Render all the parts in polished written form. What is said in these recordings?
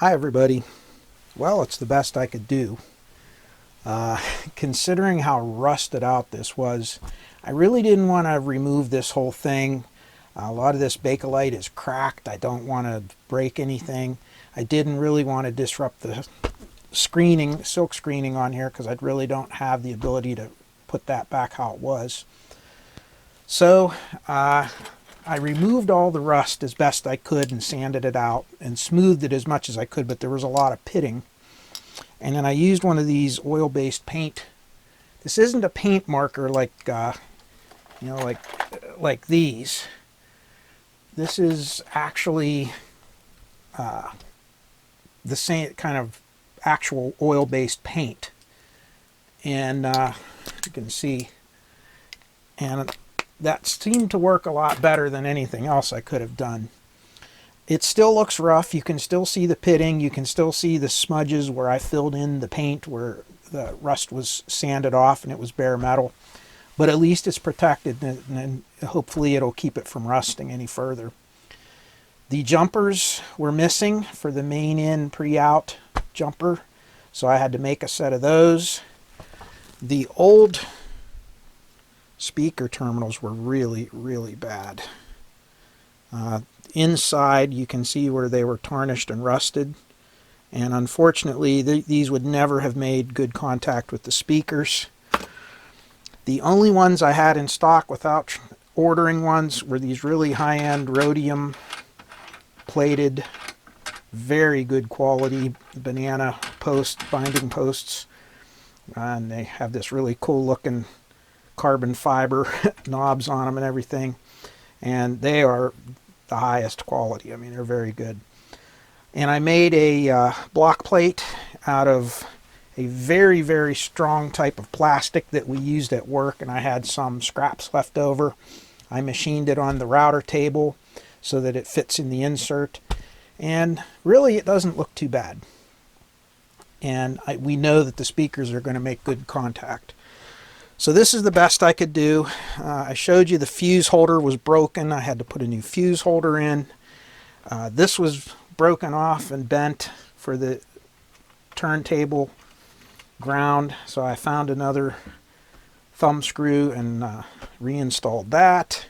Hi everybody. Well, it's the best I could do. Considering how rusted out this was, I really didn't want to remove this whole thing. A lot of this Bakelite is cracked. I don't want to break anything. I didn't really want to disrupt the screening, silk screening on here, because I really don't have the ability to put that back how it was. So I removed all the rust as best I could and sanded it out and smoothed it as much as I could, but there was a lot of pitting. And then I used one of these oil-based paint. This isn't a paint marker like like these. This is actually the same kind of actual oil-based paint, and you can see, and that seemed to work a lot better than anything else I could have done. It still looks rough. You can still see the pitting. You can still see the smudges where I filled in the paint where the rust was sanded off and it was bare metal. But at least it's protected, and hopefully it'll keep it from rusting any further. The jumpers were missing for the main in pre-out jumper, so I had to make a set of those. The old speaker terminals were really, really bad. Inside you can see where they were tarnished and rusted, and unfortunately these would never have made good contact with the speakers. The only ones I had in stock without ordering ones were these really high-end rhodium plated, very good quality banana binding posts, and they have this really cool looking carbon fiber knobs on them and everything, and they are the highest quality. I mean, they're very good. And I made a block plate out of a very, very strong type of plastic that we used at work, and I had some scraps left over. I machined it on the router table so that it fits in the insert, and really it doesn't look too bad. And we know that the speakers are going to make good contact. So this is the best I could do. I showed you the fuse holder was broken. I had to put a new fuse holder in. This was broken off and bent for the turntable ground, so I found another thumb screw and reinstalled that.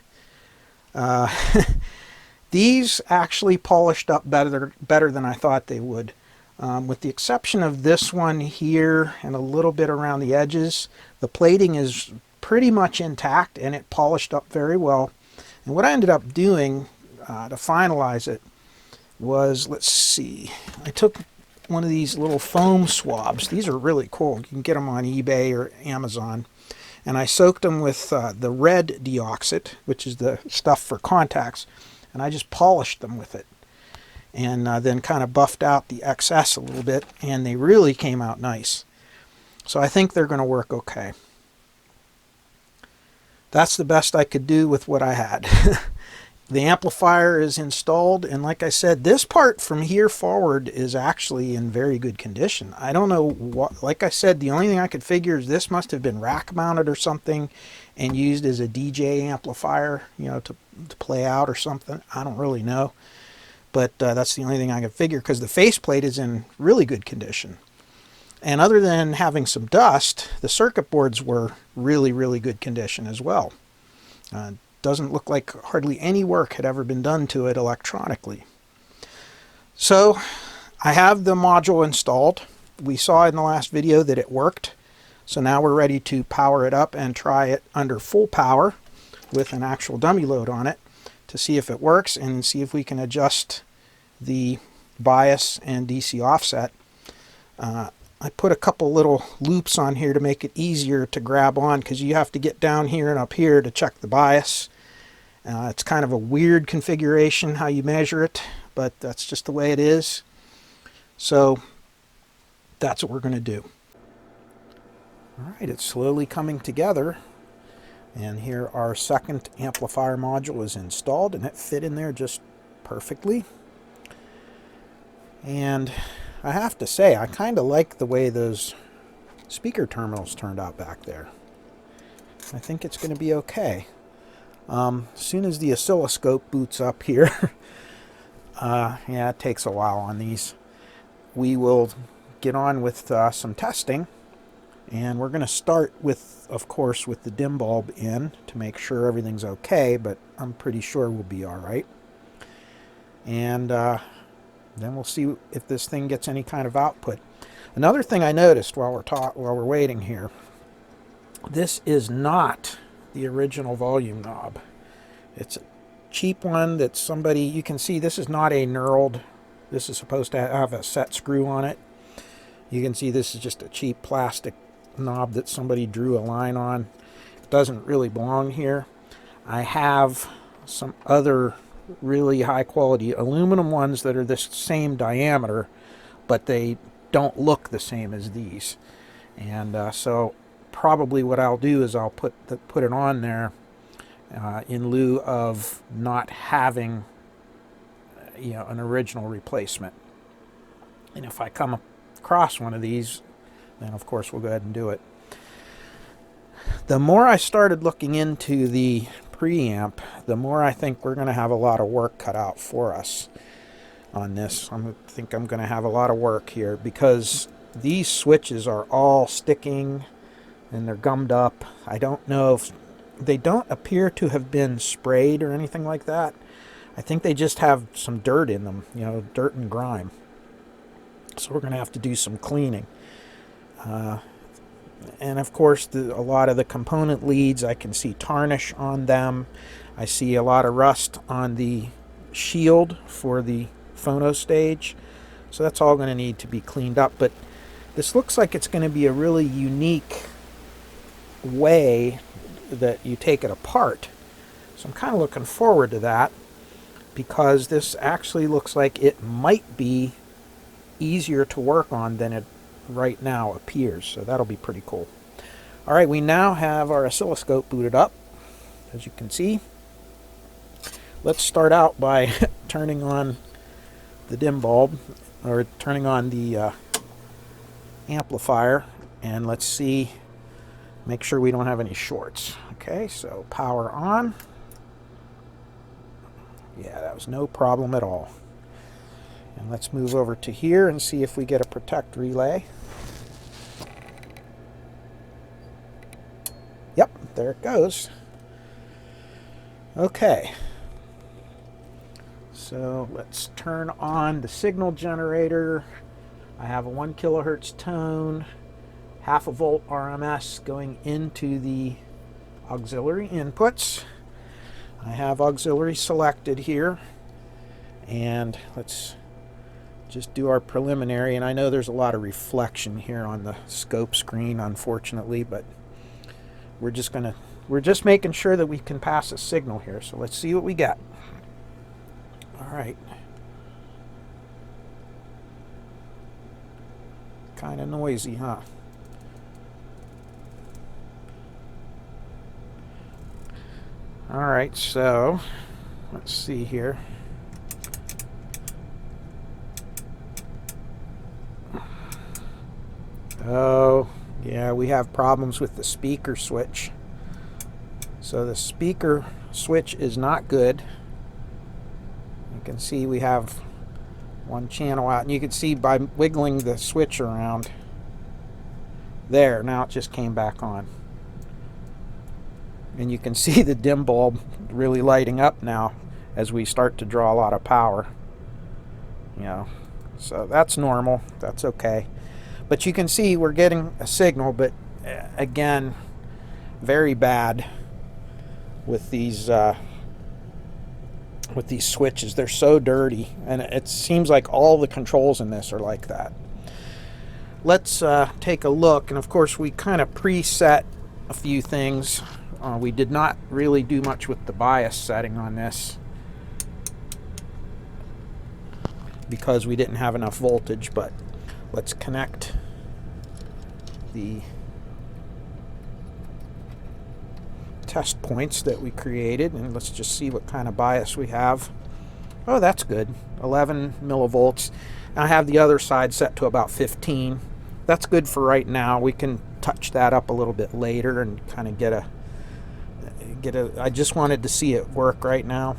These actually polished up better than I thought they would. With the exception of this one here and a little bit around the edges, the plating is pretty much intact and it polished up very well. And what I ended up doing to finalize it was, let's see, I took one of these little foam swabs. These are really cool. You can get them on eBay or Amazon. And I soaked them with the red deoxit, which is the stuff for contacts, and I just polished them with it. And then kind of buffed out the excess a little bit, and they really came out nice. So I think they're going to work okay. That's the best I could do with what I had. The amplifier is installed, and like I said, this part from here forward is actually in very good condition. I don't know what, like I said, the only thing I could figure is this must have been rack mounted or something and used as a DJ amplifier, you know, to play out or something. I don't really know. But that's the only thing I could figure, because the faceplate is in really good condition. And other than having some dust, the circuit boards were really, really good condition as well. Doesn't look like hardly any work had ever been done to it electronically. So I have the module installed. We saw in the last video that it worked. So now we're ready to power it up and try it under full power with an actual dummy load on it, to see if it works and see if we can adjust the bias and DC offset. I put a couple little loops on here to make it easier to grab on, because you have to get down here and up here to check the bias. It's kind of a weird configuration how you measure it, but that's just the way it is. So that's what we're going to do. All right, it's slowly coming together. And here our second amplifier module is installed, and it fit in there just perfectly. And I have to say, I kind of like the way those speaker terminals turned out back there. I think it's going to be okay. As soon as the oscilloscope boots up here, yeah, it takes a while on these. we will get on with some testing. And we're going to start with, of course, with the dim bulb in to make sure everything's okay, but I'm pretty sure we'll be all right. And then we'll see if this thing gets any kind of output. Another thing I noticed while we're waiting here, this is not the original volume knob. It's a cheap one that somebody, you can see this is not a knurled, this is supposed to have a set screw on it. You can see this is just a cheap plastic knob that somebody drew a line on. It doesn't really belong here. I have some other really high quality aluminum ones that are this same diameter, but they don't look the same as these. And so probably what I'll do is I'll put it on there in lieu of not having an original replacement. And if I come across one of these, then of course we'll go ahead and do it. The more I started looking into the preamp, the more I think we're going to have a lot of work cut out for us on this. I think I'm going to have a lot of work here because these switches are all sticking and they're gummed up. I don't know if they don't appear to have been sprayed or anything like that. I think they just have some dirt in them, dirt and grime. So we're going to have to do some cleaning. And of course, a lot of the component leads, I can see tarnish on them. I see a lot of rust on the shield for the phono stage. So that's all going to need to be cleaned up. But this looks like it's going to be a really unique way that you take it apart. So I'm kind of looking forward to that because this actually looks like it might be easier to work on than it right now appears, so that'll be pretty cool. All right, we now have our oscilloscope booted up, as you can see. Let's start out by turning on the dim bulb, or turning on the amplifier, and let's see, make sure we don't have any shorts. Okay, so power on. Yeah, that was no problem at all. And let's move over to here and see if we get a protect relay. Yep, there it goes. Okay. So let's turn on the signal generator. I have a 1 kilohertz tone, 0.5 volt RMS going into the auxiliary inputs. I have auxiliary selected here. And let's just do our preliminary, and I know there's a lot of reflection here on the scope screen, unfortunately, but we're just making sure that we can pass a signal here. So let's see what we got. All right. Kind of noisy, huh? All right, so let's see here. Oh, yeah, we have problems with the speaker switch. So the speaker switch is not good. You can see we have one channel out, and you can see by wiggling the switch around there, now it just came back on. And you can see the dim bulb really lighting up now as we start to draw a lot of power. So that's normal, that's okay. But you can see we're getting a signal, but again, very bad with these switches. They're so dirty, and it seems like all the controls in this are like that. Let's take a look, and of course we kind of preset a few things. We did not really do much with the bias setting on this because we didn't have enough voltage, but let's connect the test points that we created, and let's just see what kind of bias we have. Oh, that's good. 11 millivolts. I have the other side set to about 15. That's good for right now. We can touch that up a little bit later and kind of get a I just wanted to see it work right now.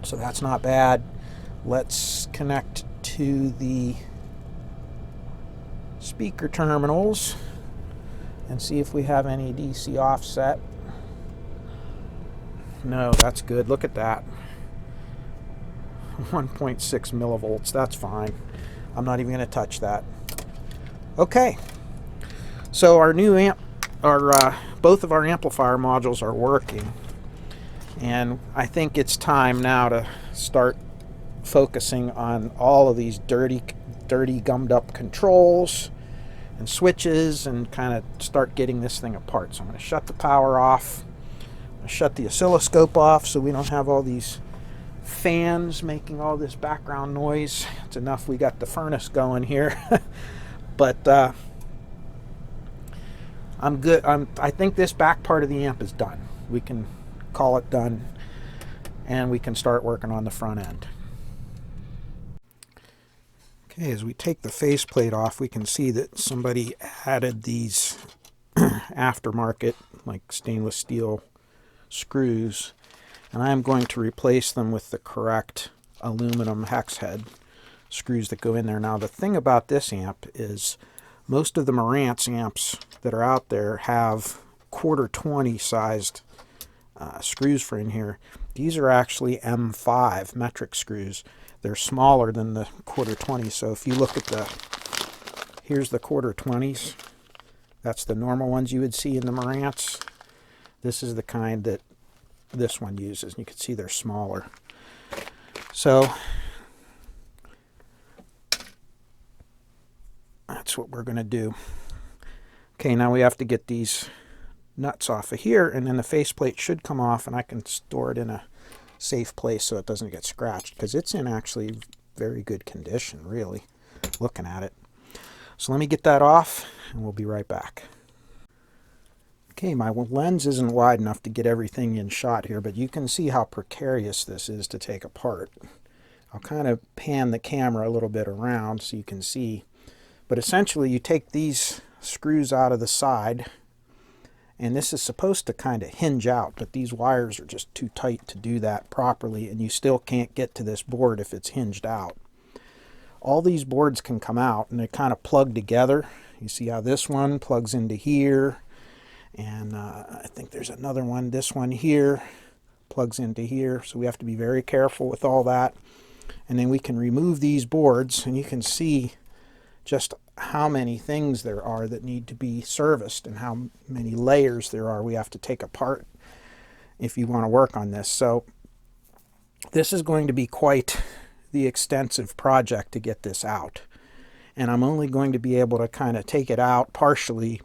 So that's not bad. Let's connect to the speaker terminals and see if we have any DC offset. No, that's good. Look at that. 1.6 millivolts. That's fine. I'm not even going to touch that. Okay. So our new amp, both of our amplifier modules are working. And I think it's time now to start focusing on all of these dirty gummed up controls and switches and kind of start getting this thing apart. So I'm going to shut the power off. I'm going to shut the oscilloscope off so we don't have all these fans making all this background noise. It's enough we got the furnace going here. But I'm good. I think this back part of the amp is done. We can call it done and we can start working on the front end. Okay, as we take the faceplate off, we can see that somebody added these aftermarket, like stainless steel screws, and I'm going to replace them with the correct aluminum hex head screws that go in there. Now, the thing about this amp is most of the Marantz amps that are out there have 1/4-20 sized screws for in here. These are actually M5 metric screws. They're smaller than the 1/4-20. So if you look at here's the 1/4-20s. That's the normal ones you would see in the Marantz. This is the kind that this one uses. You can see they're smaller. So that's what we're going to do. Okay, now we have to get these nuts off of here, and then the faceplate should come off, and I can store it in a safe place so it doesn't get scratched, because it's in actually very good condition, really, looking at it. So let me get that off, and we'll be right back. Okay, my lens isn't wide enough to get everything in shot here, but you can see how precarious this is to take apart. I'll kind of pan the camera a little bit around so you can see. But essentially, you take these screws out of the side, and this is supposed to kind of hinge out, but these wires are just too tight to do that properly, and you still can't get to this board if it's hinged out. All these boards can come out, and they kind of plug together. You see how this one plugs into here, and I think there's another one. This one here plugs into here, so we have to be very careful with all that. And then we can remove these boards, and you can see just how many things there are that need to be serviced and how many layers there are we have to take apart if you want to work on this. So this is going to be quite the extensive project to get this out. And I'm only going to be able to kind of take it out partially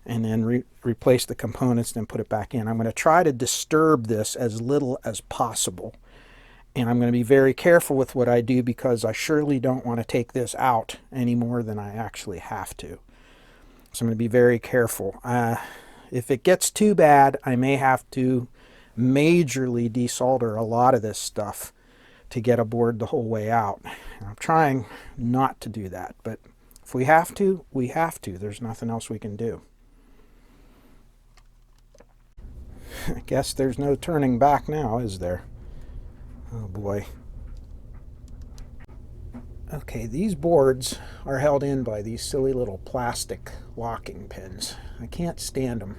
and then replace the components and put it back in. I'm going to try to disturb this as little as possible. And I'm going to be very careful with what I do, because I surely don't want to take this out any more than I actually have to. So I'm going to be very careful. If it gets too bad, I may have to majorly desolder a lot of this stuff to get a board the whole way out. I'm trying not to do that, but if we have to, we have to. There's nothing else we can do. I guess there's no turning back now, is there? Oh boy. Okay, these boards are held in by these silly little plastic locking pins. I can't stand them.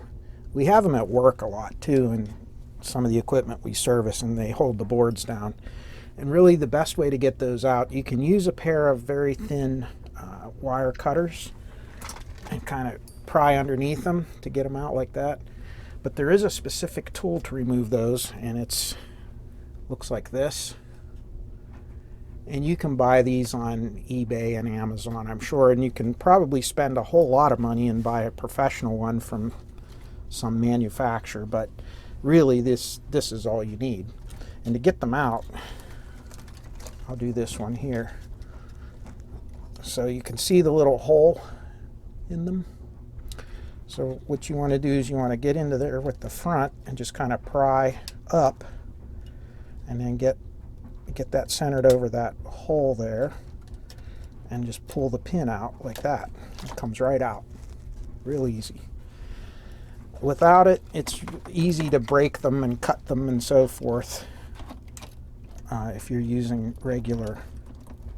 We have them at work a lot too, and some of the equipment we service, and they hold the boards down. And really the best way to get those out, you can use a pair of very thin wire cutters and kind of pry underneath them to get them out like that. But there is a specific tool to remove those, and it's looks like this. And you can buy these on eBay and Amazon, I'm sure, and you can probably spend a whole lot of money and buy a professional one from some manufacturer, but really this is all you need. And to get them out, I'll do this one here. So you can see the little hole in them. So what you want to do is you want to get into there with the front and just kind of pry up, and then get that centered over that hole there, and just pull the pin out like that. It comes right out. Real easy. Without it, it's easy to break them and cut them and so forth if you're using regular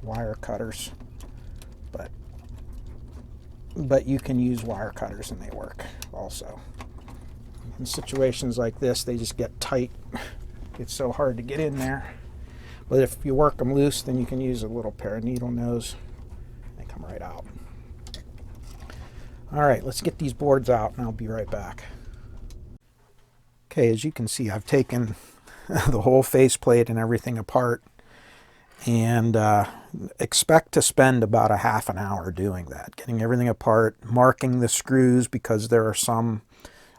wire cutters. But but you can use wire cutters and they work also. In situations like this, they just get tight. It's so hard to get in there. But if you work them loose, then you can use a little pair of needle nose. They come right out. All right, let's get these boards out and I'll be right back. Okay, as you can see, I've taken the whole faceplate and everything apart, and expect to spend about a half an hour doing that, getting everything apart, marking the screws, because there are some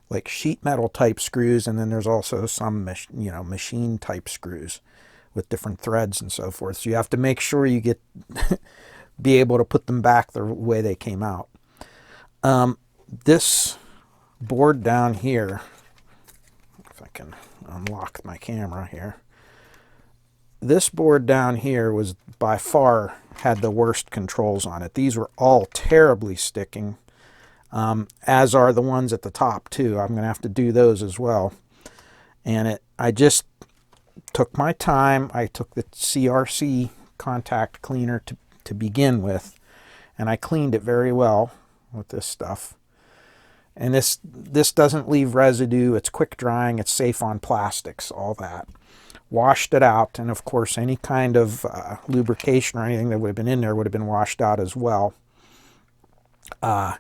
like sheet metal type screws, and then there's also some machine type screws with different threads and so forth. So you have to make sure you get be able to put them back the way they came out. This board down here, if I can unlock my camera here, this board down here was by far had the worst controls on it. These were all terribly sticking, as are the ones at the top too. I'm going to have to do those as well. And I just took my time. I took the CRC contact cleaner to begin with, and I cleaned it very well with this stuff. And this doesn't leave residue. It's quick drying. It's safe on plastics, all that. Washed it out, and of course any kind of lubrication or anything that would have been in there would have been washed out as well. And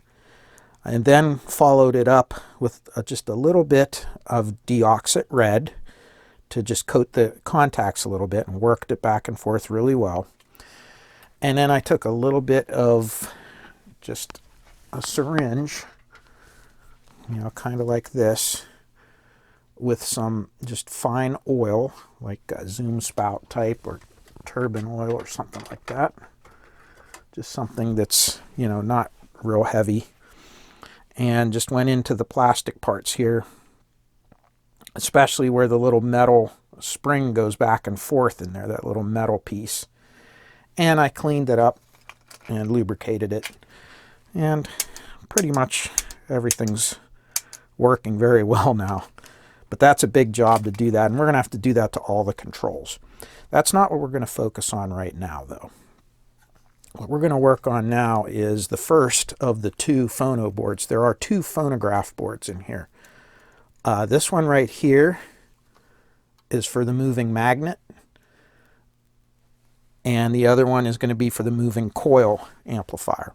then followed it up with just a little bit of deoxit red to just coat the contacts a little bit, and worked it back and forth really well. And then I took a little bit of just a syringe, kind of like this, with some just fine oil, like a zoom spout type or turbine oil or something like that. Just something that's, not real heavy. And just went into the plastic parts here, especially where the little metal spring goes back and forth in there, that little metal piece. And I cleaned it up and lubricated it. And pretty much everything's working very well now. But that's a big job to do that, and we're going to have to do that to all the controls. That's not what we're going to focus on right now, though. What we're going to work on now is the first of the two phono boards. There are two phonograph boards in here. This one right here is for the moving magnet, and the other one is going to be for the moving coil amplifier.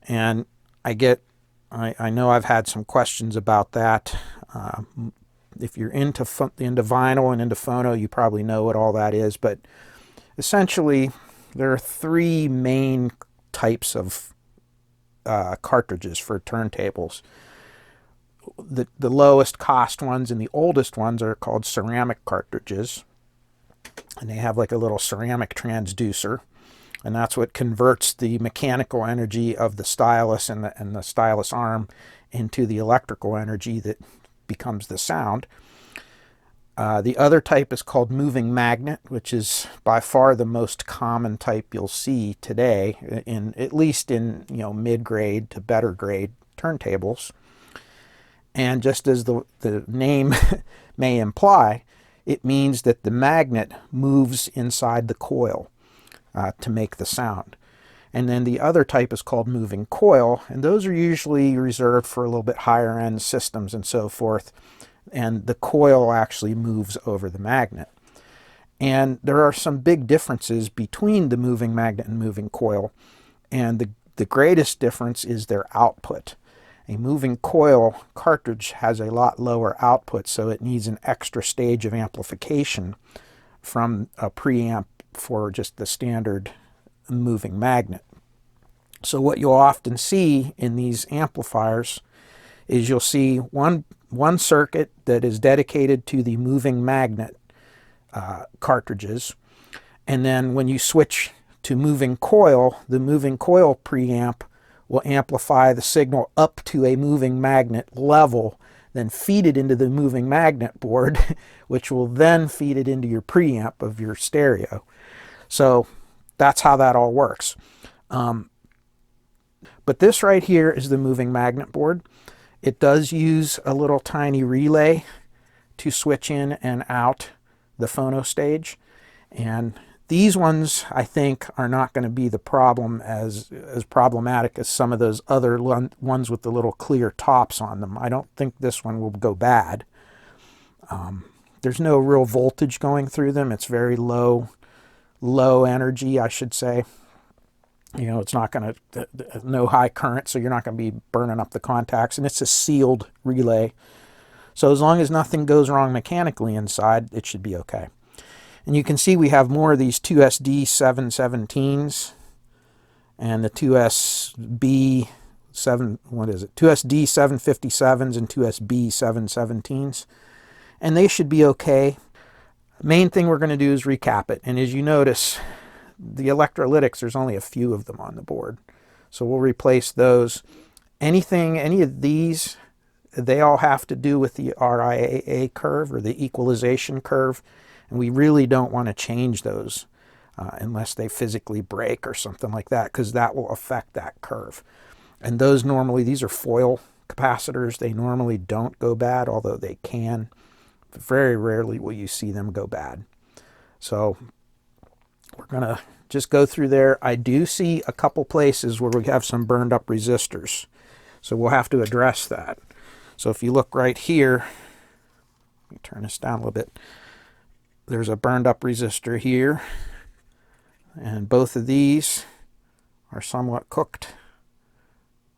And I know I've had some questions about that. If you're into vinyl and into phono, you probably know what all that is. But essentially, there are three main types of cartridges for turntables. The lowest cost ones and the oldest ones are called ceramic cartridges. And they have like a little ceramic transducer. And that's what converts the mechanical energy of the stylus and the stylus arm into the electrical energy that becomes the sound. The other type is called moving magnet, which is by far the most common type you'll see today, at least in mid-grade to better grade turntables. And just as the name may imply, it means that the magnet moves inside the coil to make the sound. And then the other type is called moving coil, and those are usually reserved for a little bit higher end systems and so forth. And the coil actually moves over the magnet. And there are some big differences between the moving magnet and moving coil. And the greatest difference is their output. A moving coil cartridge has a lot lower output, so it needs an extra stage of amplification from a preamp for just the standard moving magnet. So what you'll often see in these amplifiers is you'll see one circuit that is dedicated to the moving magnet cartridges, and then when you switch to moving coil, the moving coil preamp will amplify the signal up to a moving magnet level, then feed it into the moving magnet board, which will then feed it into your preamp of your stereo. So that's how that all works. But this right here is the moving magnet board. It does use a little tiny relay to switch in and out the phono stage. And These ones, I think, are not going to be the problem as problematic as some of those other ones with the little clear tops on them. I don't think this one will go bad. There's no real voltage going through them. It's very low energy, I should say. You know, it's not going to, no high current, so you're not going to be burning up the contacts. And it's a sealed relay. So as long as nothing goes wrong mechanically inside, it should be okay. And you can see we have more of these 2SD717s and the 2SD757s and 2SB717s. And they should be okay. Main thing we're going to do is recap it. And as you notice, the electrolytics, there's only a few of them on the board. So we'll replace those. Any of these, they all have to do with the RIAA curve or the equalization curve. And we really don't want to change those unless they physically break or something like that, because that will affect that curve. And those normally, these are foil capacitors. They normally don't go bad, although they can. Very rarely will you see them go bad. So we're going to just go through there. I do see a couple places where we have some burned up resistors. So we'll have to address that. So if you look right here, let me turn this down a little bit. There's a burned up resistor here, and both of these are somewhat cooked.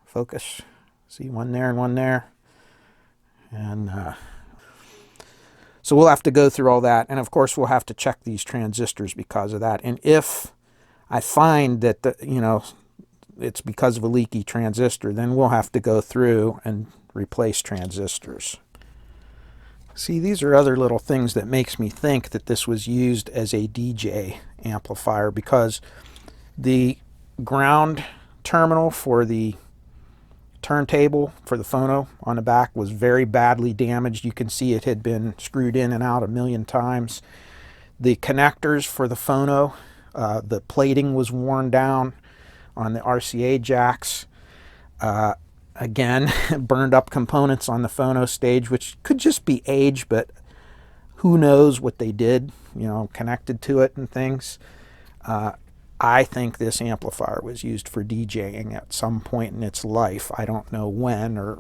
Focus. See, one there and one there. And so we'll have to go through all that. And of course, we'll have to check these transistors because of that. And if I find that, it's because of a leaky transistor, then we'll have to go through and replace transistors. See, these are other little things that makes me think that this was used as a DJ amplifier, because the ground terminal for the turntable for the Phono on the back was very badly damaged. You can see it had been screwed in and out a million times. The connectors for the Phono, the plating was worn down on the RCA jacks. Again, burned up components on the Phono stage, which could just be age, but who knows what they did, connected to it and things. I think this amplifier was used for DJing at some point in its life. I don't know when or,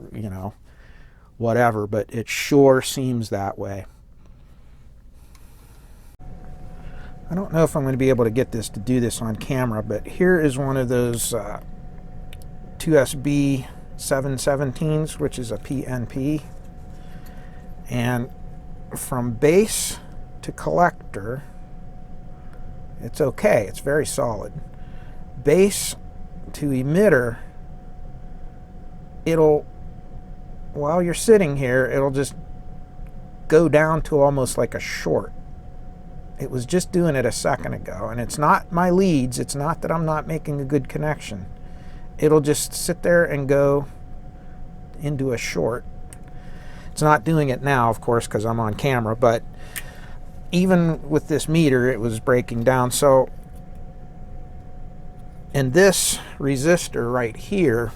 whatever, but it sure seems that way. I don't know if I'm going to be able to get this to do this on camera, but here is one of those 2SB717s, which is a PNP. And from base to collector, it's okay. It's very solid. Base to emitter, while you're sitting here, it'll just go down to almost like a short. It was just doing it a second ago, and it's not my leads. It's not that I'm not making a good connection. It'll just sit there and go into a short. It's not doing it now, of course, because I'm on camera, but even with this meter, it was breaking down. So, and this resistor right here,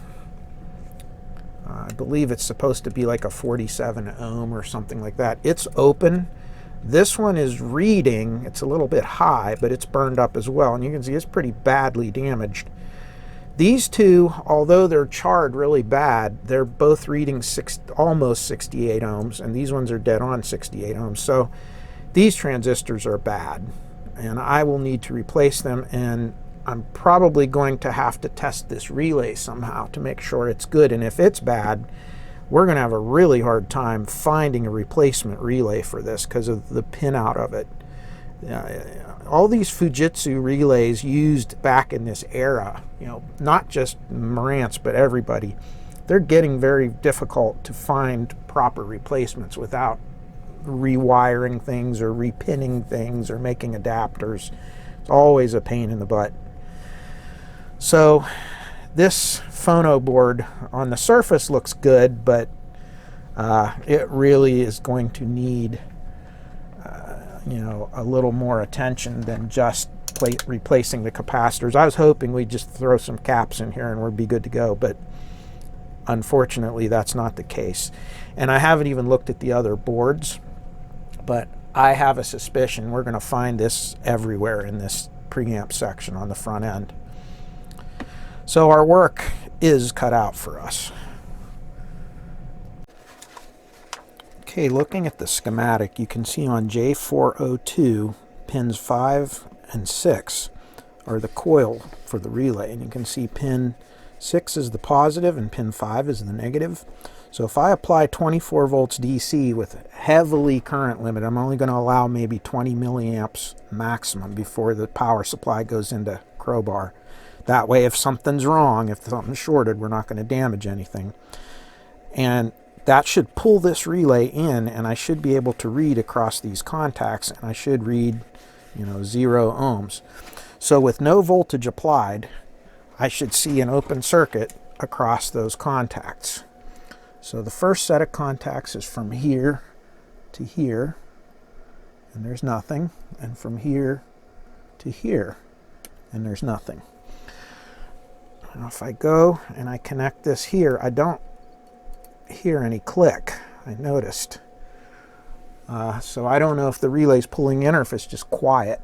I believe it's supposed to be like a 47 ohm or something like that. It's open. This one is reading. It's a little bit high, but it's burned up as well. And you can see it's pretty badly damaged. These two, although they're charred really bad, they're both reading almost 68 ohms, and these ones are dead on 68 ohms. So these transistors are bad, and I will need to replace them, and I'm probably going to have to test this relay somehow to make sure it's good. And if it's bad, we're going to have a really hard time finding a replacement relay for this because of the pinout of it. All these Fujitsu relays used back in this era, not just Marantz, but everybody, they're getting very difficult to find proper replacements without rewiring things or repinning things or making adapters. It's always a pain in the butt. So this Phono board on the surface looks good, but it really is going to need a little more attention than just replacing the capacitors. I was hoping we'd just throw some caps in here and we'd be good to go, but unfortunately that's not the case. And I haven't even looked at the other boards, but I have a suspicion we're going to find this everywhere in this preamp section on the front end. So our work is cut out for us. Okay, looking at the schematic, you can see on J402, pins 5 and 6 are the coil for the relay. And you can see pin 6 is the positive and pin 5 is the negative. So if I apply 24 volts DC with heavily current limit, I'm only going to allow maybe 20 milliamps maximum before the power supply goes into crowbar. That way, if something's wrong, if something's shorted, we're not going to damage anything. And that should pull this relay in, and I should be able to read across these contacts, and I should read, 0 ohms. So with no voltage applied, I should see an open circuit across those contacts. So the first set of contacts is from here to here, and there's nothing, and from here to here, and there's nothing. Now if I go and I connect this here, I don't hear any click, I noticed. So I don't know if the relay's pulling in or if it's just quiet.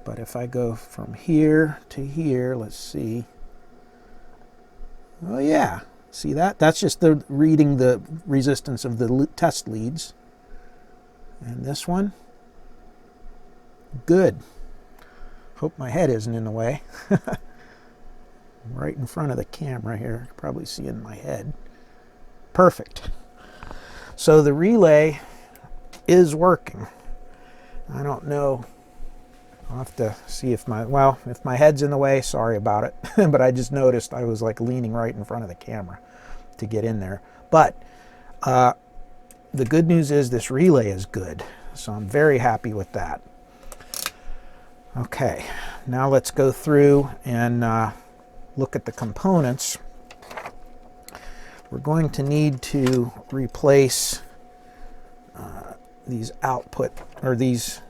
But if I go from here to here, let's see. Oh yeah, see that? That's just the reading the resistance of the test leads. And this one, good. Hope my head isn't in the way. Right in front of the camera here, you can probably see in my head. Perfect. So the relay is working. I don't know. I'll have to see if if my head's in the way, sorry about it. But I just noticed I was like leaning right in front of the camera to get in there. But the good news is this relay is good. So I'm very happy with that. Okay, now let's go through and look at the components. We're going to need to replace these output, or these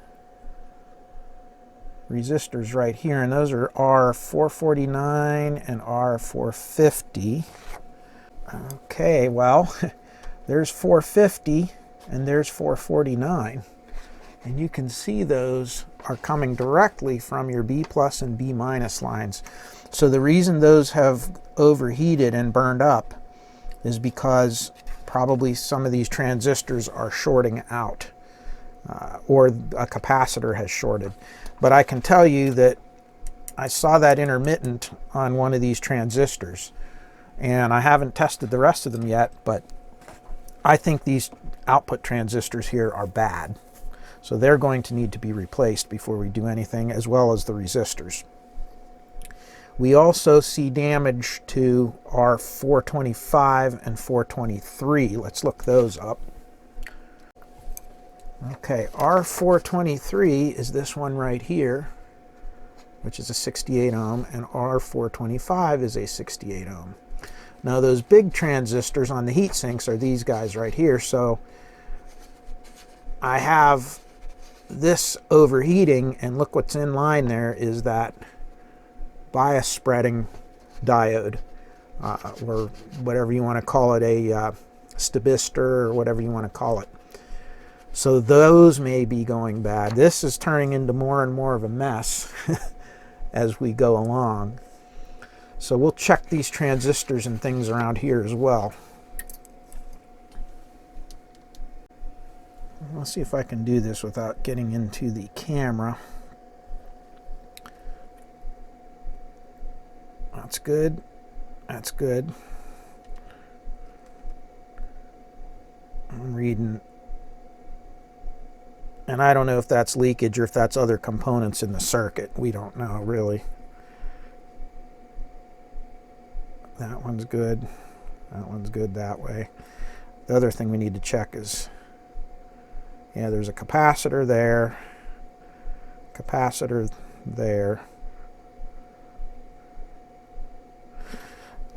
resistors right here, and those are R449 and R450. Okay, well, there's 450 and there's 449. And you can see those are coming directly from your B plus and B minus lines. So the reason those have overheated and burned up is because probably some of these transistors are shorting out, or a capacitor has shorted. But I can tell you that I saw that intermittent on one of these transistors, and I haven't tested the rest of them yet, but I think these output transistors here are bad. So they're going to need to be replaced before we do anything, as well as the resistors. We also see damage to our 425 and 423. Let's look those up. Okay, R423 is this one right here, which is a 68 ohm, and R425 is a 68 ohm. Now those big transistors on the heat sinks are these guys right here, so I have this overheating, and look what's in line there is that bias spreading diode, or whatever you want to call it, a stabistor, or whatever you want to call it. So those may be going bad. This is turning into more and more of a mess as we go along. So we'll check these transistors and things around here as well. Let's see if I can do this without getting into the camera. That's good. That's good. I'm reading. And I don't know if that's leakage or if that's other components in the circuit. We don't know, really. That one's good. That one's good that way. The other thing we need to check is, yeah, there's a capacitor there. Capacitor there.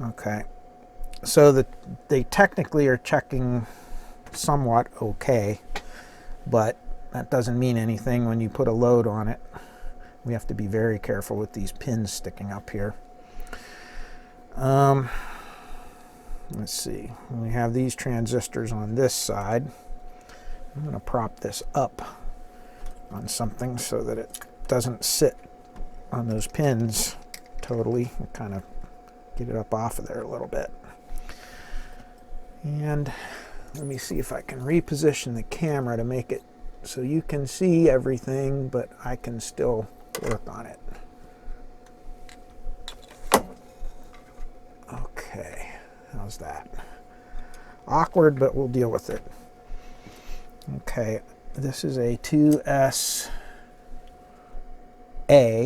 Okay. So they technically are checking somewhat okay, but that doesn't mean anything when you put a load on it. We have to be very careful with these pins sticking up here. Let's see. We have these transistors on this side. I'm going to prop this up on something so that it doesn't sit on those pins totally. Kind of get it up off of there a little bit. And let me see if I can reposition the camera to make it so you can see everything, but I can still work on it. Okay, how's that? Awkward, but we'll deal with it. Okay, this is a 2SA,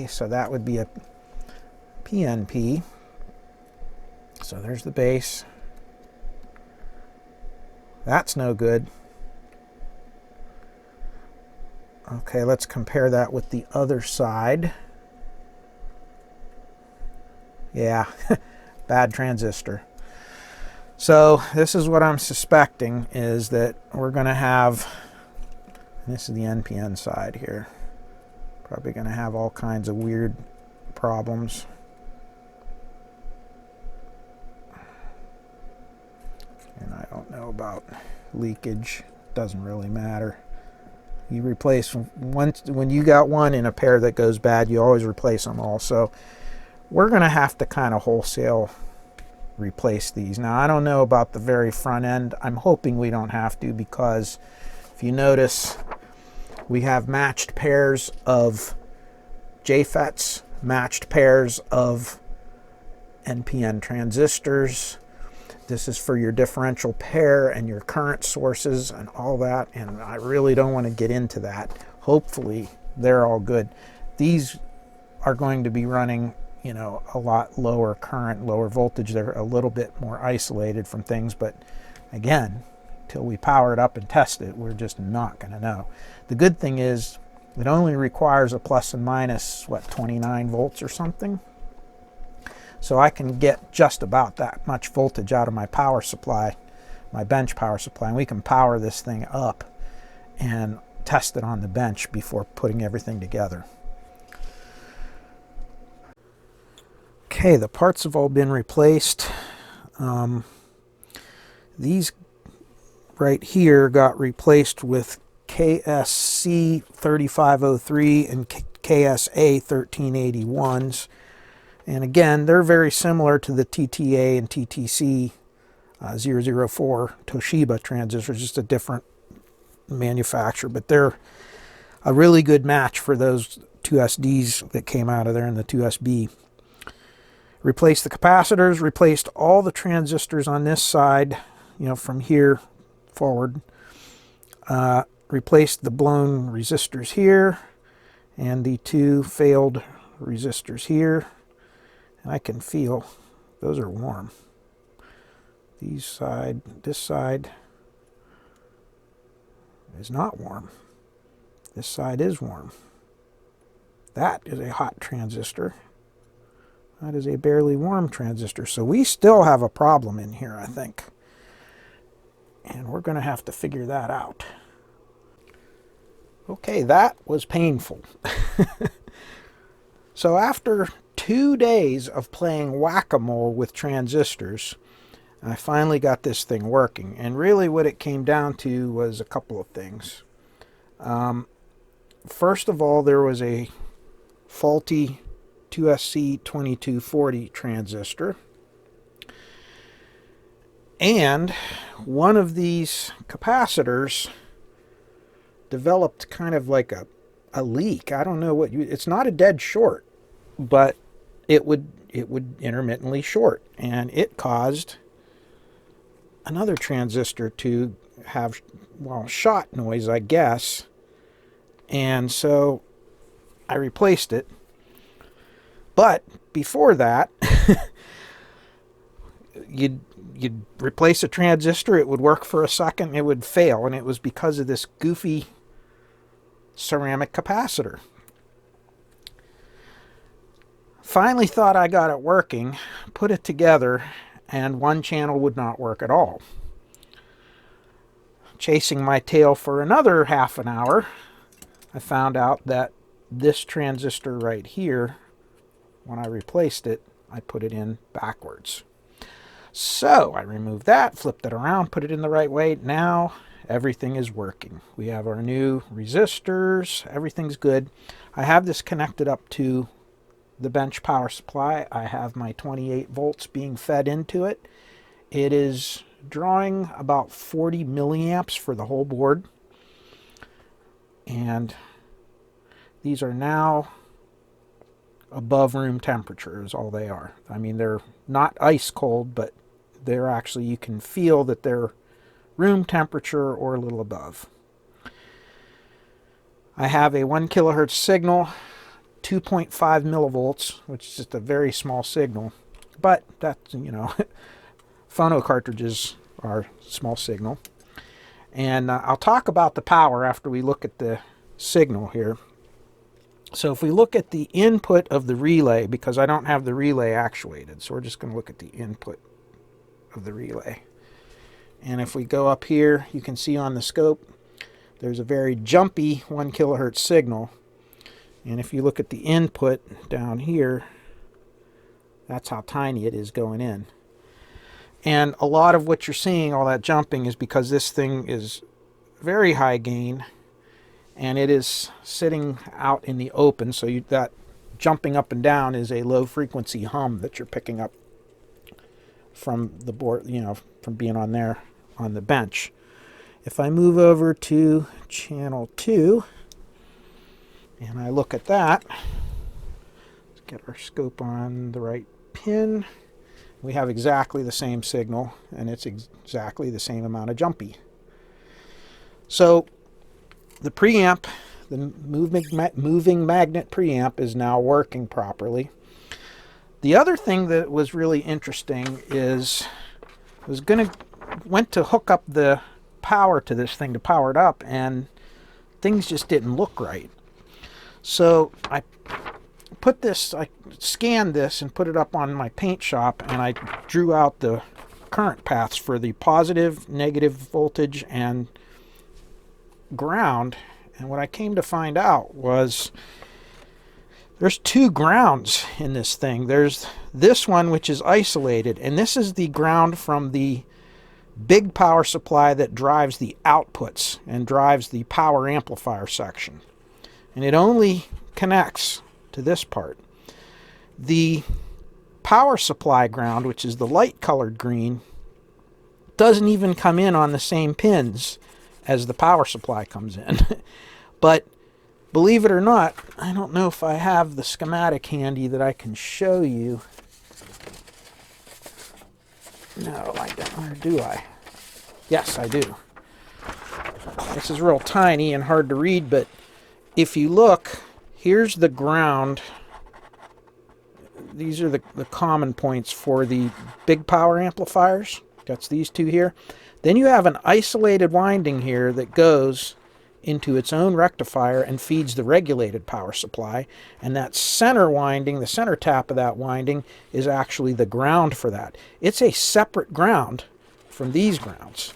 so that would be a PNP. So there's the base. That's no good. Okay, let's compare that with the other side. Yeah, bad transistor. So this is what I'm suspecting, is that we're going to have, this is the NPN side here, probably going to have all kinds of weird problems. And I don't know about leakage, doesn't really matter. You replace when you got one in a pair that goes bad, you always replace them all. So we're going to have to kind of wholesale replace these. Now I don't know about the very front end. I'm hoping we don't have to, because if you notice, we have matched pairs of JFETs, matched pairs of NPN transistors. This is for your differential pair and your current sources and all that, and I really don't want to get into that. Hopefully they're all good. These are going to be running, you know, a lot lower current, lower voltage. They're a little bit more isolated from things, but again, till we power it up and test it, we're just not going to know. The good thing is it only requires a plus and minus, what, 29 volts or something? So I can get just about that much voltage out of my power supply, my bench power supply, and we can power this thing up and test it on the bench before putting everything together. Okay, the parts have all been replaced. These right here got replaced with KSC 3503 and KSA 1381s. And again, they're very similar to the TTA and TTC 004 Toshiba transistors, just a different manufacturer. But they're a really good match for those 2SDs that came out of there and the 2SB. Replaced the capacitors, replaced all the transistors on this side, you know, from here forward. Replaced the blown resistors here and the two failed resistors here. And I can feel those are warm. This side is not warm. This side is warm. That is a hot transistor. That is a barely warm transistor. So we still have a problem in here, I think. And we're going to have to figure that out. Okay, that was painful. So after 2 days of playing whack-a-mole with transistors, I finally got this thing working. And really what it came down to was a couple of things. First of all, there was a faulty 2SC 2240 transistor. And one of these capacitors developed kind of like a leak. I don't know what it's not a dead short, but it would intermittently short, and it caused another transistor to have, well, shot noise, I guess. And so I replaced it. But before that, you'd replace a transistor, it would work for a second, it would fail, and it was because of this goofy ceramic capacitor. Finally thought I got it working, put it together, and one channel would not work at all. Chasing my tail for another half an hour, I found out that this transistor right here, when I replaced it, I put it in backwards. So I removed that, flipped it around, put it in the right way. Now everything is working. We have our new resistors, everything's good. I have this connected up to the bench power supply. I have my 28 volts being fed into it. It is drawing about 40 milliamps for the whole board. And these are now above room temperature is all they are. I mean, they're not ice cold, but they're actually, you can feel that they're room temperature or a little above. I have a 1 kilohertz signal, 2.5 millivolts, which is just a very small signal, but that's, you know, phono cartridges are small signal. And I'll talk about the power after we look at the signal here. So if we look at the input of the relay, because I don't have the relay actuated, so we're just going to look at the input of the relay. And if we go up here, you can see on the scope, there's a very jumpy 1 kilohertz signal. And if you look at the input down here, that's how tiny it is going in. And a lot of what you're seeing, all that jumping, is because this thing is very high gain, and it is sitting out in the open, so that jumping up and down is a low frequency hum that you're picking up from the board, you know, from being on there on the bench. If I move over to channel 2, and I look at that, let's get our scope on the right pin. We have exactly the same signal, and it's exactly the same amount of jumpy. So the preamp, the moving magnet preamp, is now working properly. The other thing that was really interesting is went to hook up the power to this thing to power it up, and things just didn't look right. So I scanned this and put it up on my paint shop, and I drew out the current paths for the positive, negative voltage, and ground. And what I came to find out was there's 2 grounds in this thing. There's this one, which is isolated, and this is the ground from the big power supply that drives the outputs and drives the power amplifier section. And it only connects to this part. The power supply ground, which is the light colored green, doesn't even come in on the same pins as the power supply comes in. But believe it or not, I don't know if I have the schematic handy that I can show you. No, I don't. Or do I? Yes, I do. This is real tiny and hard to read, but if you look, here's the ground. These are the common points for the big power amplifiers. That's these 2 here. Then you have an isolated winding here that goes into its own rectifier and feeds the regulated power supply. And that center winding, the center tap of that winding, is actually the ground for that. It's a separate ground from these grounds.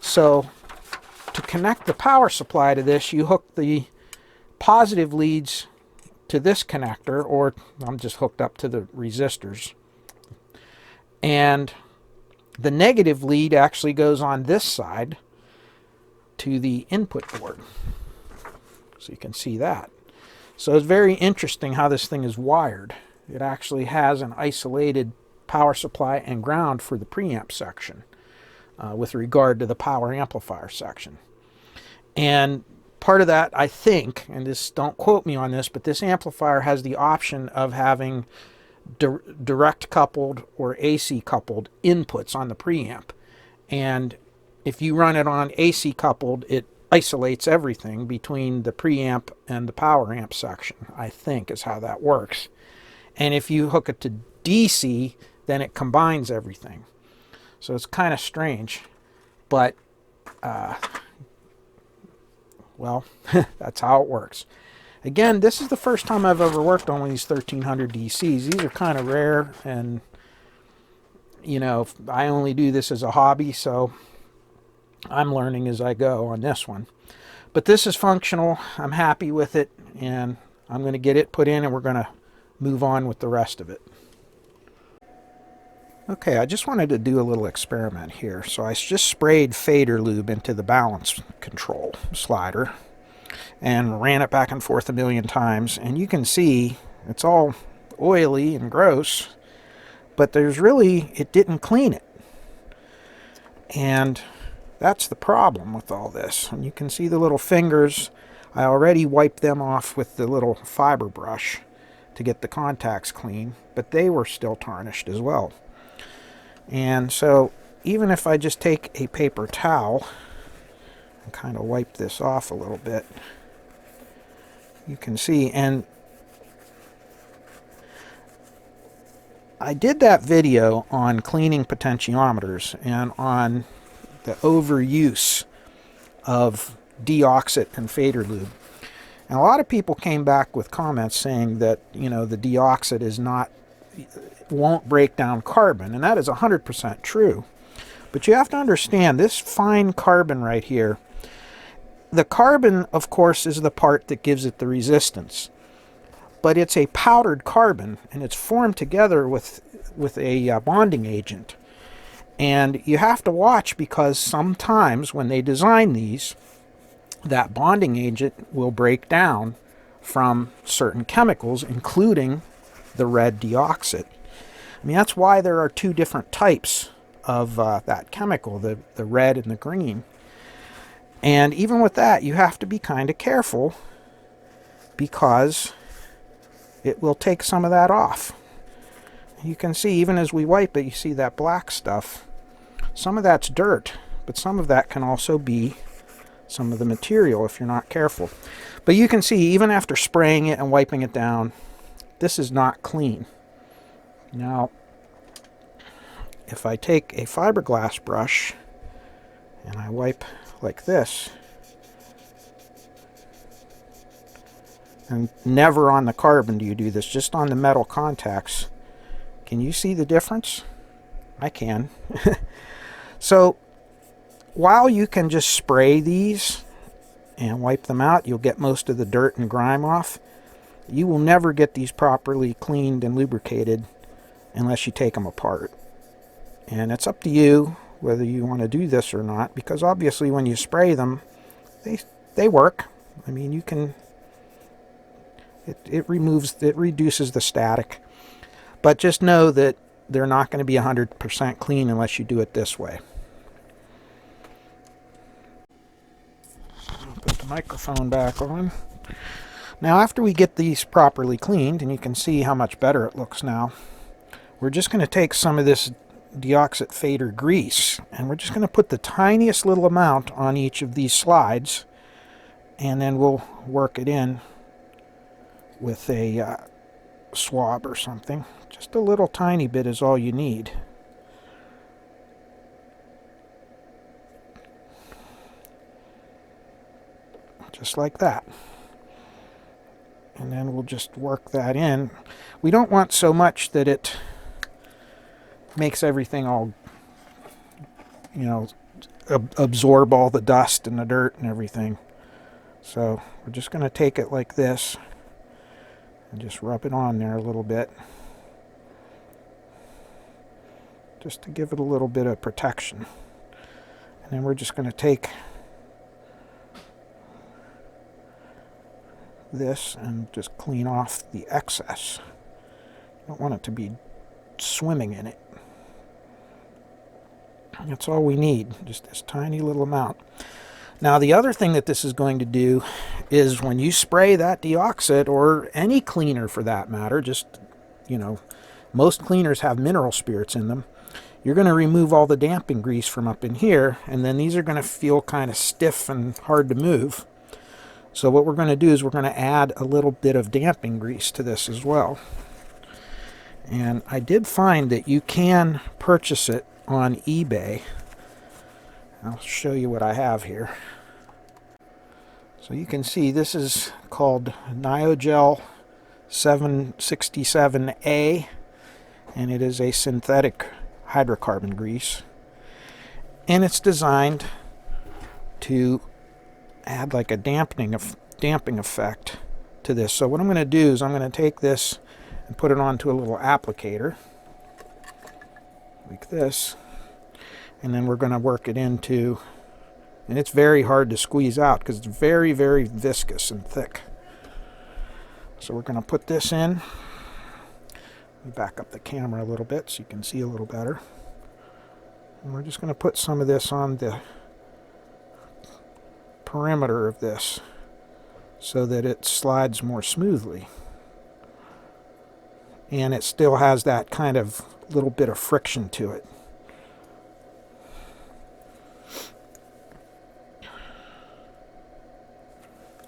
So to connect the power supply to this, you hook the positive leads to this connector, or I'm just hooked up to the resistors. And the negative lead actually goes on this side to the input board. So you can see that. So it's very interesting how this thing is wired. It actually has an isolated power supply and ground for the preamp section with regard to the power amplifier section. And part of that, I think, and this, don't quote me on this, but this amplifier has the option of having direct coupled or AC coupled inputs on the preamp. And if you run it on AC coupled, it isolates everything between the preamp and the power amp section, I think is how that works. And if you hook it to DC, then it combines everything. So it's kind of strange, but well, that's how it works. Again, this is the first time I've ever worked on one of these 1300 DCs. These are kind of rare, and you know, I only do this as a hobby, so I'm learning as I go on this one. But this is functional. I'm happy with it, and I'm going to get it put in, and we're going to move on with the rest of it. Okay, I just wanted to do a little experiment here. So I just sprayed fader lube into the balance control slider and ran it back and forth a million times, and you can see it's all oily and gross, but it didn't clean it. And that's the problem with all this. And you can see the little fingers. I already wiped them off with the little fiber brush to get the contacts clean, but they were still tarnished as well. And so even if I just take a paper towel and kind of wipe this off a little bit, you can see, and I did that video on cleaning potentiometers and on the overuse of deoxit and fader lube. And a lot of people came back with comments saying that, you know, the deoxit won't break down carbon, and that is 100% true. But you have to understand this fine carbon right here. The carbon, of course, is the part that gives it the resistance. But it's a powdered carbon, and it's formed together with a bonding agent. And you have to watch, because sometimes when they design these, that bonding agent will break down from certain chemicals, including the red deoxit. I mean, that's why there are two different types of that chemical, the red and the green. And even with that, you have to be kind of careful, because it will take some of that off. You can see, even as we wipe it, you see that black stuff. Some of that's dirt, but some of that can also be some of the material if you're not careful. But you can see, even after spraying it and wiping it down, this is not clean. Now, if I take a fiberglass brush and I wipe like this, and never on the carbon do you do this, just on the metal contacts, can you see the difference? I can. So while you can just spray these and wipe them out, you'll get most of the dirt and grime off. You will never get these properly cleaned and lubricated unless you take them apart. And it's up to you whether you want to do this or not, because obviously when you spray them, they work. I mean, you can, it reduces the static. But just know that they're not going to be 100% clean unless you do it this way. Put the microphone back on. Now, after we get these properly cleaned, and you can see how much better it looks now, we're just going to take some of this deoxit fader grease, and we're just going to put the tiniest little amount on each of these slides, and then we'll work it in with a swab or something. Just a little tiny bit is all you need. Just like that. And then we'll just work that in. We don't want so much that it makes everything all, you know, absorb all the dust and the dirt and everything. So we're just going to take it like this and just rub it on there a little bit, just to give it a little bit of protection. And then we're just going to take this and just clean off the excess. You don't want it to be swimming in it. That's all we need, just this tiny little amount. Now, the other thing that this is going to do is when you spray that deoxit, or any cleaner for that matter, just, you know, most cleaners have mineral spirits in them, you're going to remove all the damping grease from up in here, and then these are going to feel kind of stiff and hard to move. So what we're going to do is we're going to add a little bit of damping grease to this as well. And I did find that you can purchase it on eBay. I'll show you what I have here. So you can see this is called Neogel 767A, and it is a synthetic hydrocarbon grease. And it's designed to add like a damping effect to this. So what I'm going to do is I'm going to take this and put it onto a little applicator. like this. And then we're going to work it into, and it's very hard to squeeze out because it's very, very viscous and thick. So we're going to put this in. Let me back up the camera a little bit so you can see a little better. And we're just going to put some of this on the perimeter of this so that it slides more smoothly. And it still has that kind of little bit of friction to it.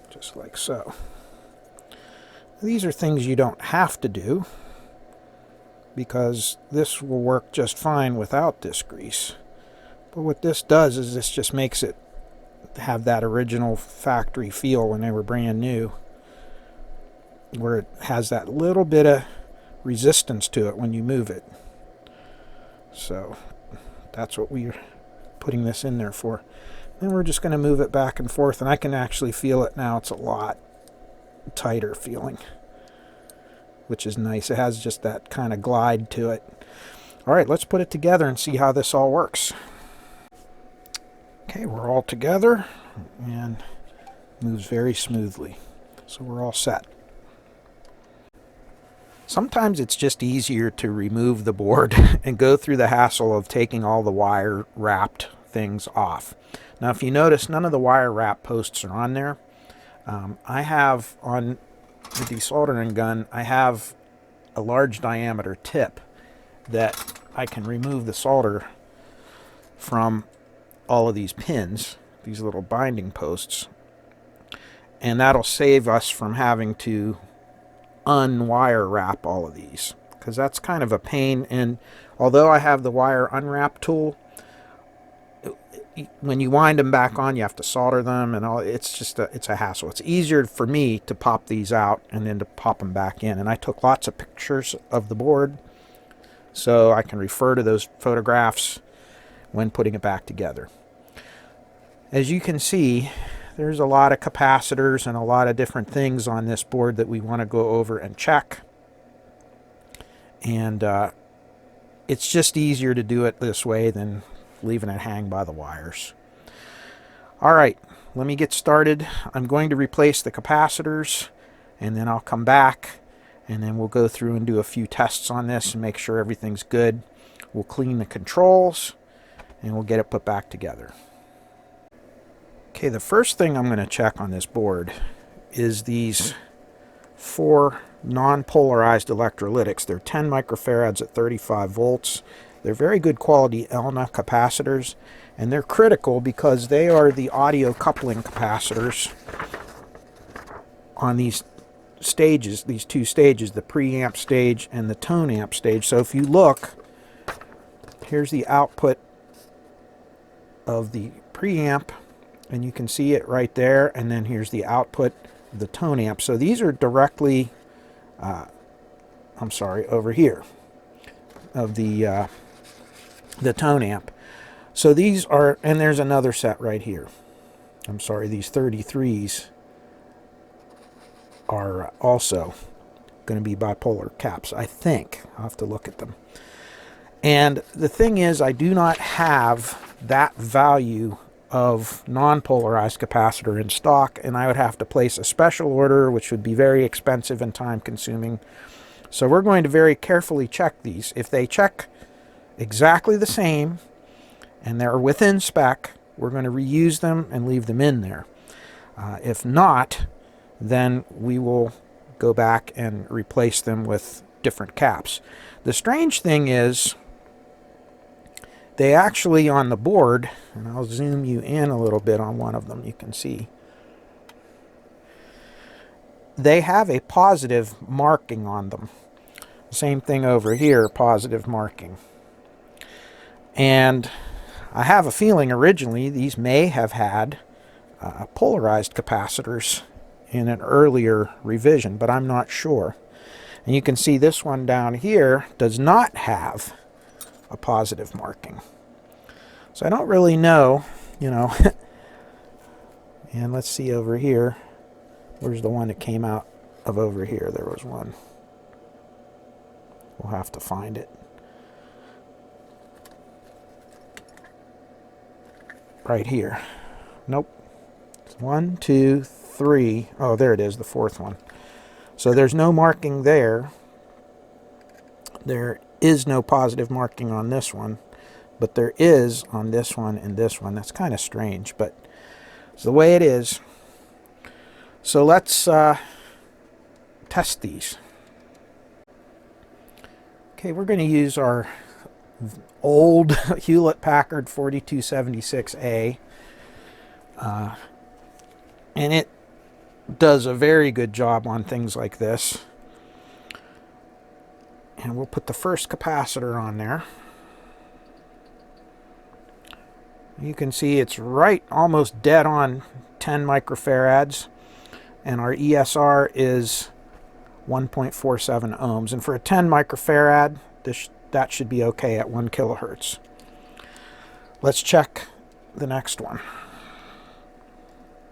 Just like so. These are things you don't have to do, because this will work just fine without this grease. But what this does is this just makes it have that original factory feel when they were brand new, where it has that little bit of resistance to it when you move it. So that's what we're putting this in there for. Then we're just going to move it back and forth, and I can actually feel it now. It's a lot tighter feeling, which is nice. It has just that kind of glide to it. All right, let's put it together and see how this all works. Okay, we're all together and moves very smoothly. So we're all set. Sometimes it's just easier to remove the board and go through the hassle of taking all the wire wrapped things off. Now, if you notice, none of the wire wrap posts are on there. I have on the desoldering gun, I have a large diameter tip that I can remove the solder from all of these pins, these little binding posts, and that'll save us from having to unwire wrap all of these, because that's kind of a pain. And although I have the wire unwrap tool, when you wind them back on, you have to solder them and all. It's just it's a hassle. It's easier for me to pop these out and then to pop them back in. And I took lots of pictures of the board, so I can refer to those photographs when putting it back together. As you can see, there's a lot of capacitors and a lot of different things on this board that we want to go over and check. And it's just easier to do it this way than leaving it hang by the wires. All right, let me get started. I'm going to replace the capacitors, and then I'll come back, and then we'll go through and do a few tests on this and make sure everything's good. We'll clean the controls, and we'll get it put back together. Okay, the first thing I'm going to check on this board is these 4 non-polarized electrolytics. They're 10 microfarads at 35 volts. They're very good quality ELNA capacitors, and they're critical because they are the audio coupling capacitors on these stages, these 2 stages, the preamp stage and the tone amp stage. So if you look, here's the output of the preamp, and you can see it right there, and then here's the output of the tone amp. So these are directly, over here, of the tone amp. So these are, and there's another set right here. These 33s are also going to be bipolar caps, I think. I'll have to look at them. And the thing is, I do not have that value of non-polarized capacitor in stock, and I would have to place a special order, which would be very expensive and time consuming. So we're going to very carefully check these. If they check exactly the same and they're within spec, we're going to reuse them and leave them in there. If not, then we will go back and replace them with different caps. The strange thing is, they actually on the board, and I'll zoom you in a little bit on one of them, you can see, they have a positive marking on them. Same thing over here, positive marking. And I have a feeling originally these may have had polarized capacitors in an earlier revision, but I'm not sure. And you can see this one down here does not have a positive marking. So I don't really know, and let's see over here. Where's the one that came out of over here? There was one. We'll have to find it. right here. Nope. 1, 2, 3. Oh, there it is, the fourth one. So there's no marking there. There is no positive marking on this one, but there is on this one and this one. That's kind of strange, but it's the way it is. So let's test these. Okay, we're going to use our old Hewlett-Packard 4276A, and it does a very good job on things like this. And we'll put the first capacitor on there. You can see it's right almost dead on 10 microfarads, and our ESR is 1.47 ohms. And for a 10 microfarad, that should be okay at 1 kilohertz. Let's check the next one.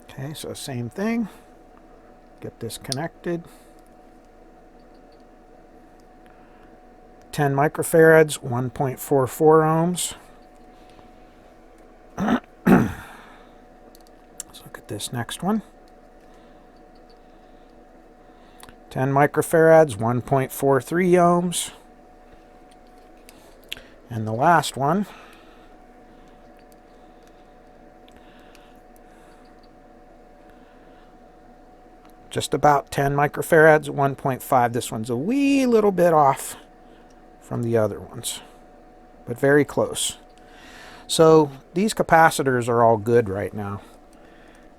Okay, so same thing. Get this connected. 10 microfarads, 1.44 ohms. Let's look at this next one. 10 microfarads, 1.43 ohms. And the last one, just about 10 microfarads, 1.5. This one's a wee little bit off from the other ones, but very close. So these capacitors are all good right now,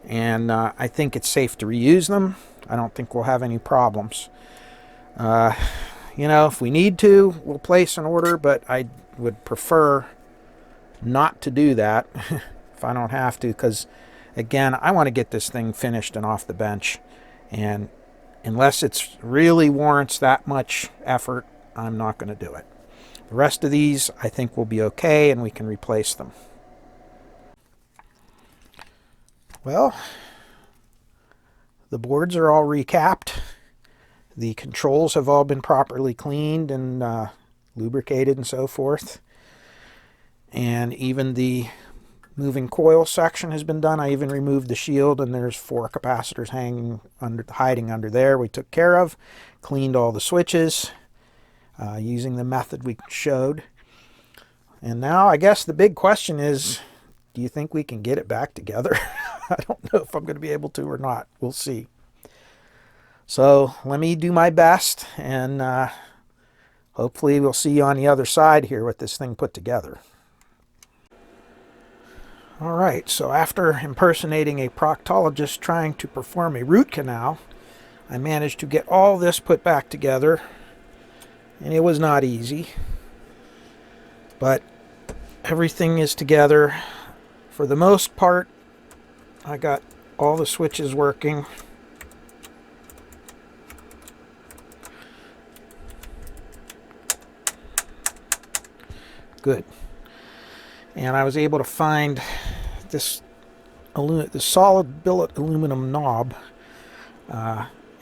and I think it's safe to reuse them. I don't think we'll have any problems. You know, if we need to, we'll place an order, but I would prefer not to do that if I don't have to, because again, I want to get this thing finished and off the bench, and unless it's really warrants that much effort, I'm not going to do it. The rest of these I think will be okay, and we can replace them. Well, the boards are all recapped. The controls have all been properly cleaned and lubricated and so forth. And even the moving coil section has been done. I even removed the shield, and there's 4 capacitors hiding under there. We took care of, cleaned all the switches using the method we showed. And now I guess the big question is, do you think we can get it back together? I don't know if I'm going to be able to or not. We'll see. So let me do my best, and hopefully we'll see you on the other side here with this thing put together. All right, so after impersonating a proctologist trying to perform a root canal, I managed to get all this put back together, and it was not easy, but everything is together. For the most part, I got all the switches working. Good. And I was able to find this solid billet aluminum knob.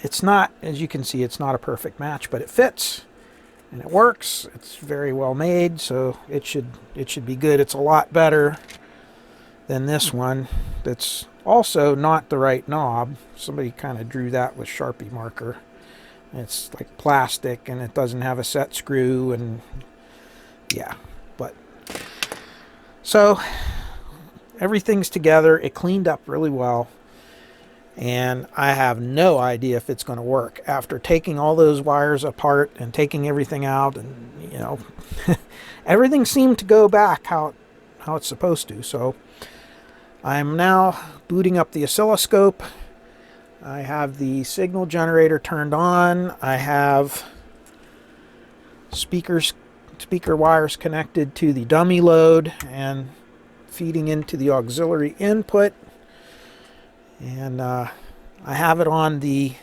It's not, as you can see, it's not a perfect match, but it fits and it works. It's very well made, so it should be good. It's a lot better than this one that's also not the right knob. Somebody kind of drew that with Sharpie marker. It's like plastic, and it doesn't have a set screw, and yeah. But so everything's together. It cleaned up really well, and I have no idea if it's going to work after taking all those wires apart and taking everything out, and you know, everything seemed to go back how it's supposed to. So I'm now booting up the oscilloscope. I have the signal generator turned on. I have speaker wires connected to the dummy load and feeding into the auxiliary input. And I have it on the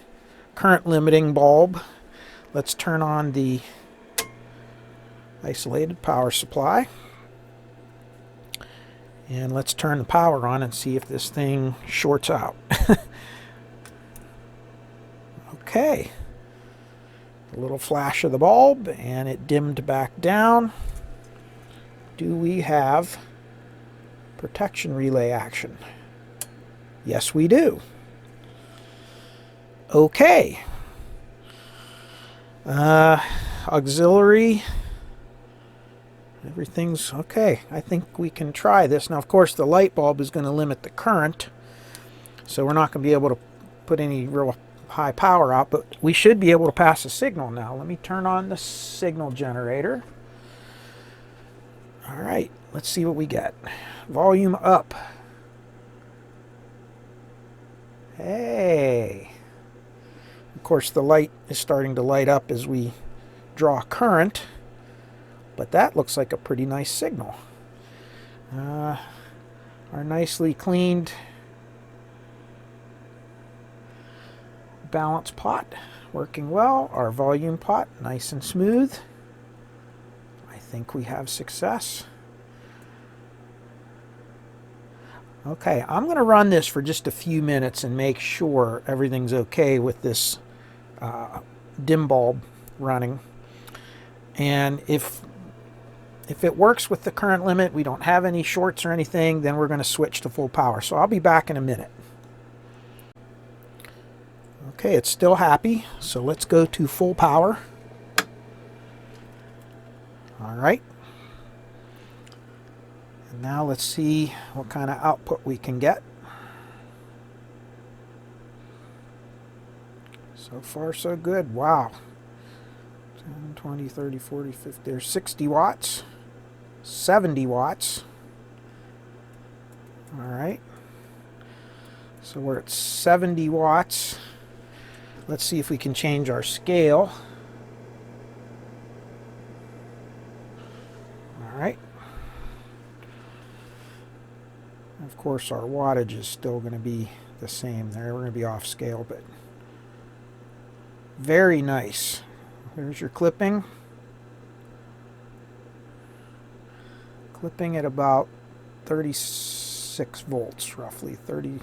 current limiting bulb. Let's turn on the isolated power supply. And let's turn the power on and see if this thing shorts out. Okay. A little flash of the bulb, and it dimmed back down. Do we have Protection relay action. Yes, we do. Okay. Auxiliary. Everything's okay. I think we can try this. Now, of course, the light bulb is going to limit the current, so we're not going to be able to put any real high power out, but we should be able to pass a signal now. Let me turn on the signal generator. All right, let's see what we get. Volume up. Hey. Of course, the light is starting to light up as we draw current, but that looks like a pretty nice signal. Our nicely cleaned balance pot working well. Our volume pot nice and smooth. I think we have success. Okay, I'm going to run this for just a few minutes and make sure everything's okay with this dim bulb running. And if it works with the current limit, we don't have any shorts or anything, then we're going to switch to full power. So I'll be back in a minute. Okay, it's still happy, so let's go to full power. All right. And now let's see what kind of output we can get. So far, so good. Wow. 10, 20, 30, 40, 50. There's 60 watts. 70 watts. All right. So we're at 70 watts. Let's see if we can change our scale. All right. Of course, our wattage is still going to be the same there. We're going to be off scale, but very nice. There's your clipping. Clipping at about 36 volts, roughly 30.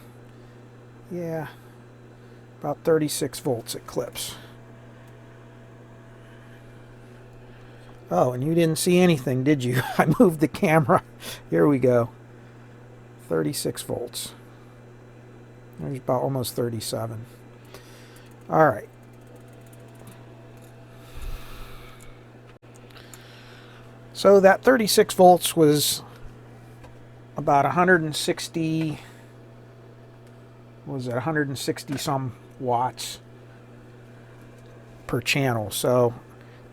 Yeah, about 36 volts it clips. Oh, and you didn't see anything, did you? I moved the camera. Here we go. 36 volts. There's about almost 37. All right. So that 36 volts was about 160, was it 160 some watts per channel. So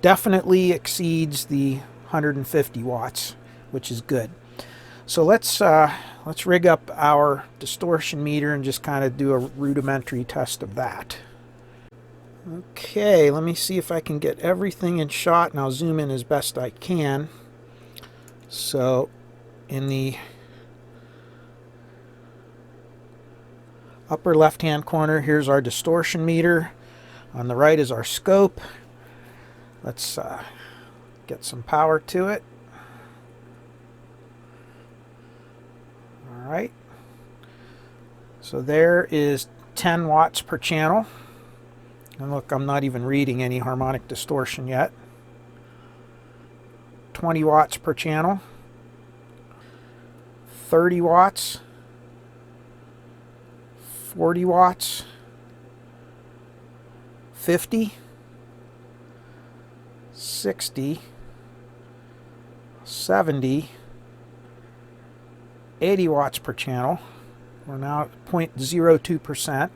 definitely exceeds the 150 watts, which is good. So let's rig up our distortion meter and just kind of do a rudimentary test of that. Okay, let me see if I can get everything in shot, and I'll zoom in as best I can. So in the upper left hand corner, here's our distortion meter. On the right is our scope. Let's get some power to it. All right. So there is 10 watts per channel. And look, I'm not even reading any harmonic distortion yet. 20 watts per channel. 30 watts. 40 watts. 50. 60. 70. 80 watts per channel. We're now at 0.02%.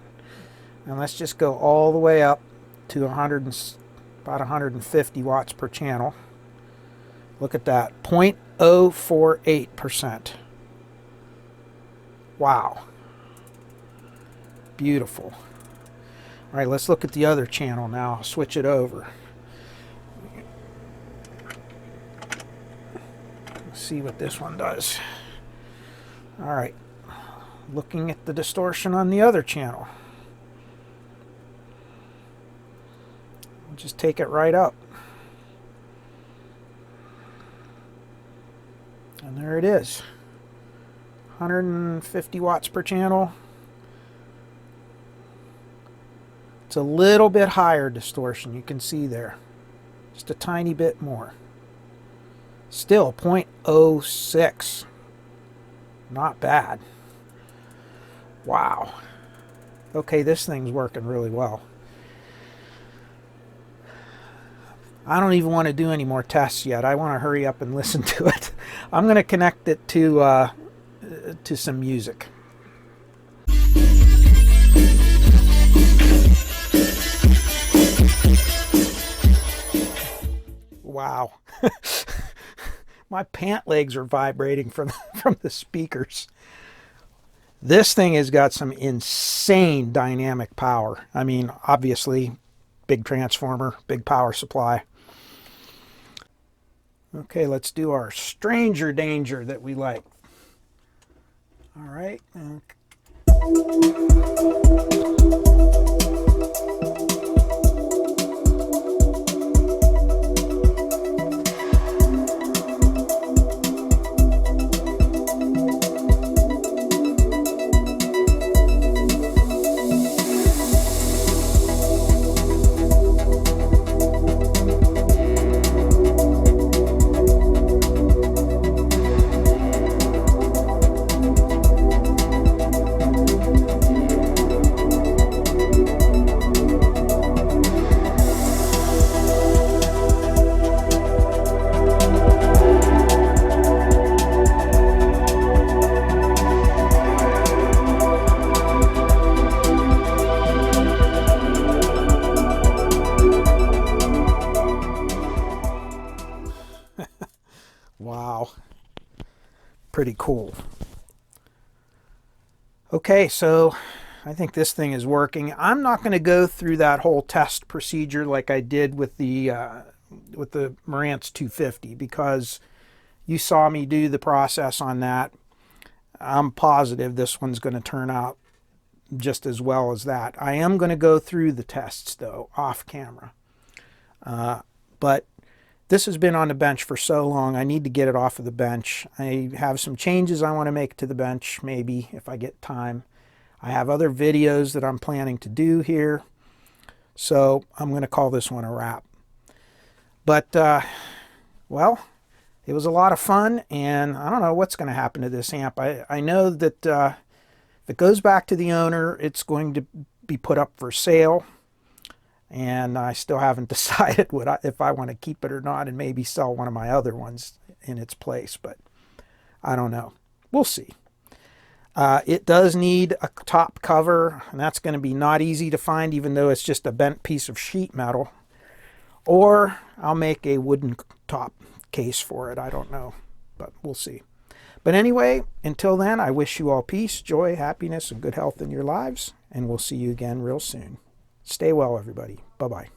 And let's just go all the way up to about 150 watts per channel. Look at that, 0.048%. Wow. Beautiful. All right, let's look at the other channel now. Switch it over. Let's see what this one does. All right, looking at the distortion on the other channel. Just take it right up. And there it is. 150 watts per channel. It's a little bit higher distortion, you can see there. Just a tiny bit more. Still 0.06. Not bad. Wow. Okay, this thing's working really well. I don't even want to do any more tests yet. I want to hurry up and listen to it. I'm going to connect it to some music. Wow. My pant legs are vibrating from the speakers. This thing has got some insane dynamic power. I mean, obviously, big transformer, big power supply. Okay, let's do our stranger danger that we like. All right. Wow. Pretty cool. Okay, so I think this thing is working. I'm not going to go through that whole test procedure like I did with the Marantz 250 because you saw me do the process on that. I'm positive this one's going to turn out just as well as that. I am going to go through the tests though off camera. But this has been on the bench for so long, I need to get it off of the bench. I have some changes I want to make to the bench, maybe, if I get time. I have other videos that I'm planning to do here. So I'm going to call this one a wrap. But, well, it was a lot of fun, and I don't know what's going to happen to this amp. I know that if it goes back to the owner, it's going to be put up for sale. And I still haven't decided if I want to keep it or not and maybe sell one of my other ones in its place. But I don't know. We'll see. It does need a top cover, and that's going to be not easy to find, even though it's just a bent piece of sheet metal. Or I'll make a wooden top case for it. I don't know, but we'll see. But anyway, until then, I wish you all peace, joy, happiness, and good health in your lives, and we'll see you again real soon. Stay well, everybody. Bye-bye.